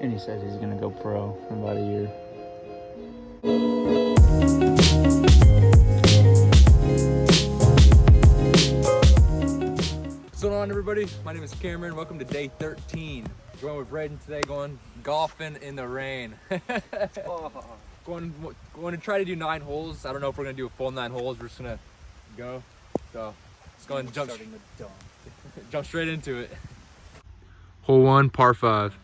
And he said he's gonna go pro in about a year. What's going on, everybody? My name is Cameron. Welcome to day 13. Going with Braden today, going golfing in the rain. Going to try to do 9 holes. I don't know if we're gonna do a full 9 holes. We're just gonna go. So let's go and jump straight into it. Hole 1, par 5.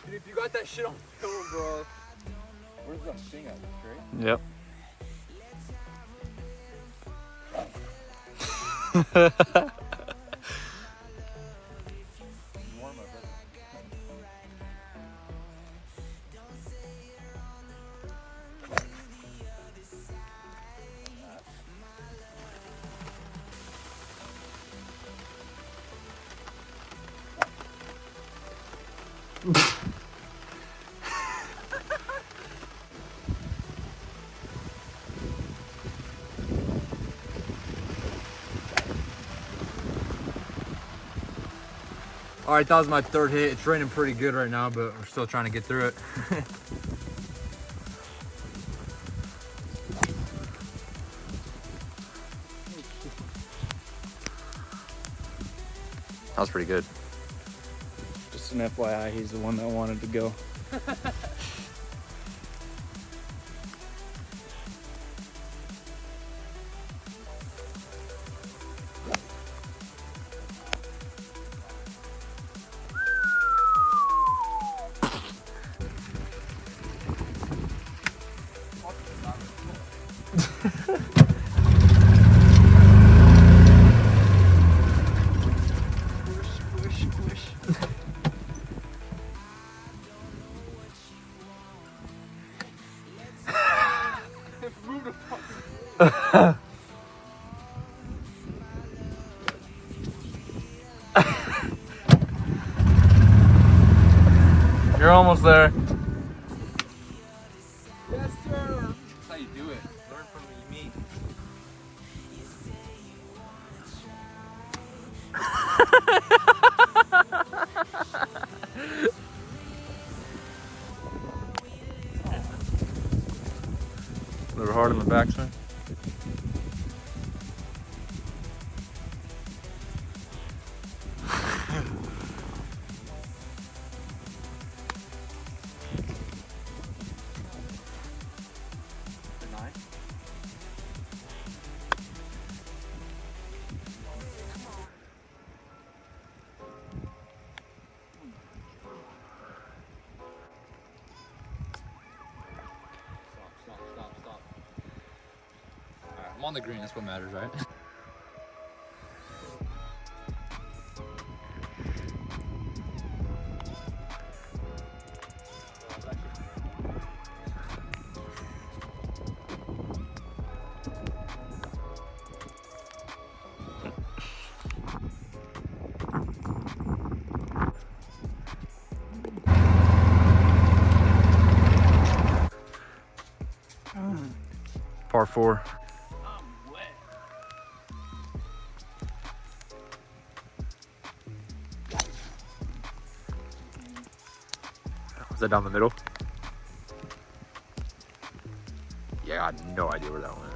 Dude, if you got that shit on film, bro. Where's that thing at? Straight? Yep. All right, that was my 3rd hit. It's raining pretty good right now, but we're still trying to get through it. That was pretty good. Just an FYI, he's the one that wanted to go. You're almost there. Yes, sir. That's how you do it. Learn from what you meet. A little hard on the backswing. Stop. All right, I'm on the green. That's what matters, right? Par 4. Is that down the middle? Yeah, I had no idea where that went.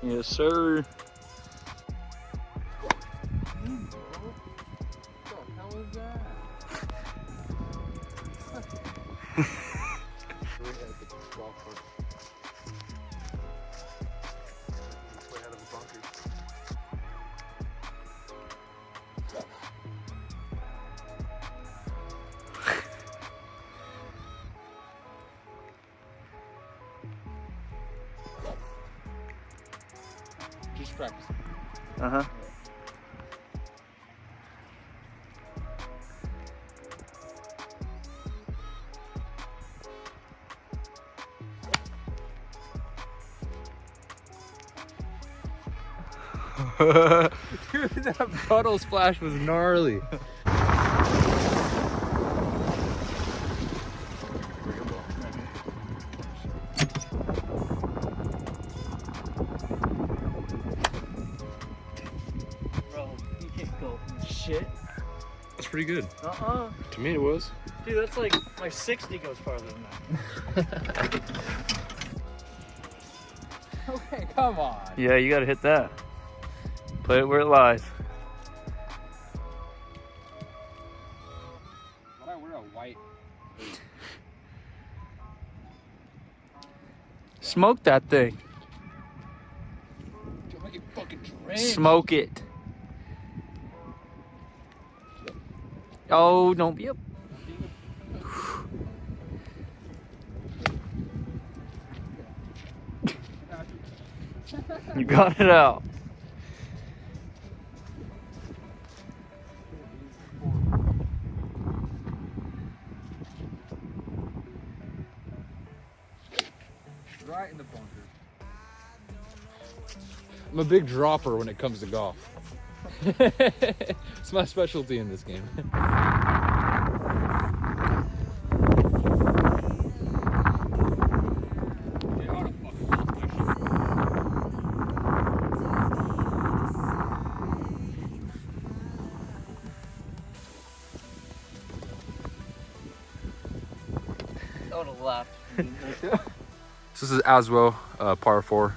Yes, sir. Just practice. Uh-huh. Dude, that puddle splash was gnarly. Bro, you can't go shit. That's pretty good. To me, it was. Dude, that's like my 60 goes farther than that. Okay, come on. Yeah, you gotta hit that. Put it where it lies. Why do I wear a white? Smoke that thing. Dude, make it fucking drink. Smoke it. Oh, don't be up. You got it out. Right in the bunker. I'm a big dropper when it comes to golf. It's my specialty in this game. I would have laughed. This is as well par 4,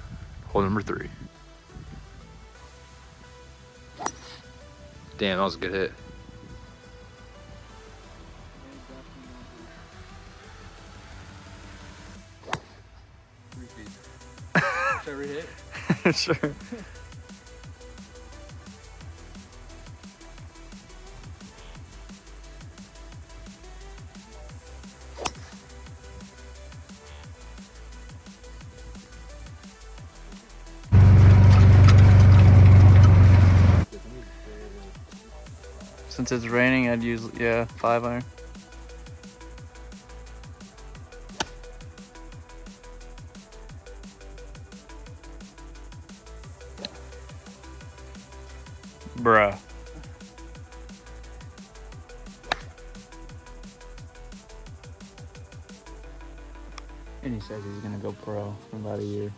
hole number 3. Damn, that was a good hit. Every hit? Sure. Since it's raining, I'd use, 5-iron. Bruh. And he says he's gonna go pro in about a year.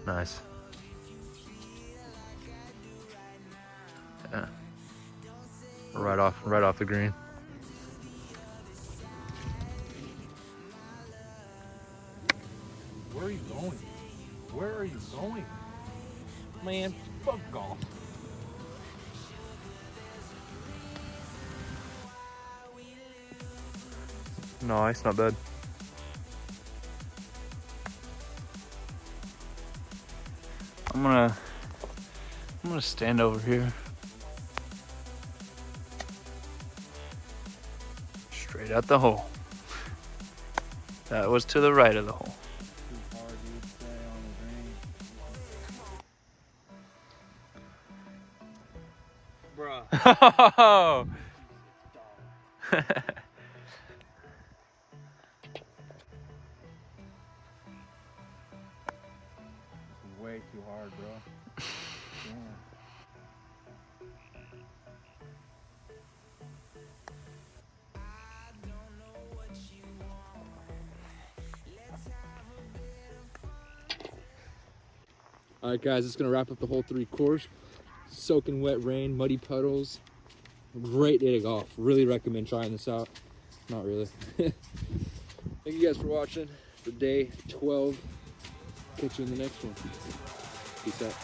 Nice. Yeah. Right off the green. Where are you going? Where are you going? Man, fuck golf. Nice, not bad. I'm gonna stand over here. Straight out the hole. That was to the right of the hole. Bruh. Way too hard, bro. All right, guys, it's gonna wrap up the whole 3 course. Soaking wet rain, muddy puddles. Great day to golf. Really recommend trying this out. Not really. Thank you guys for watching for day 12. Catch you in the next one. Peace out.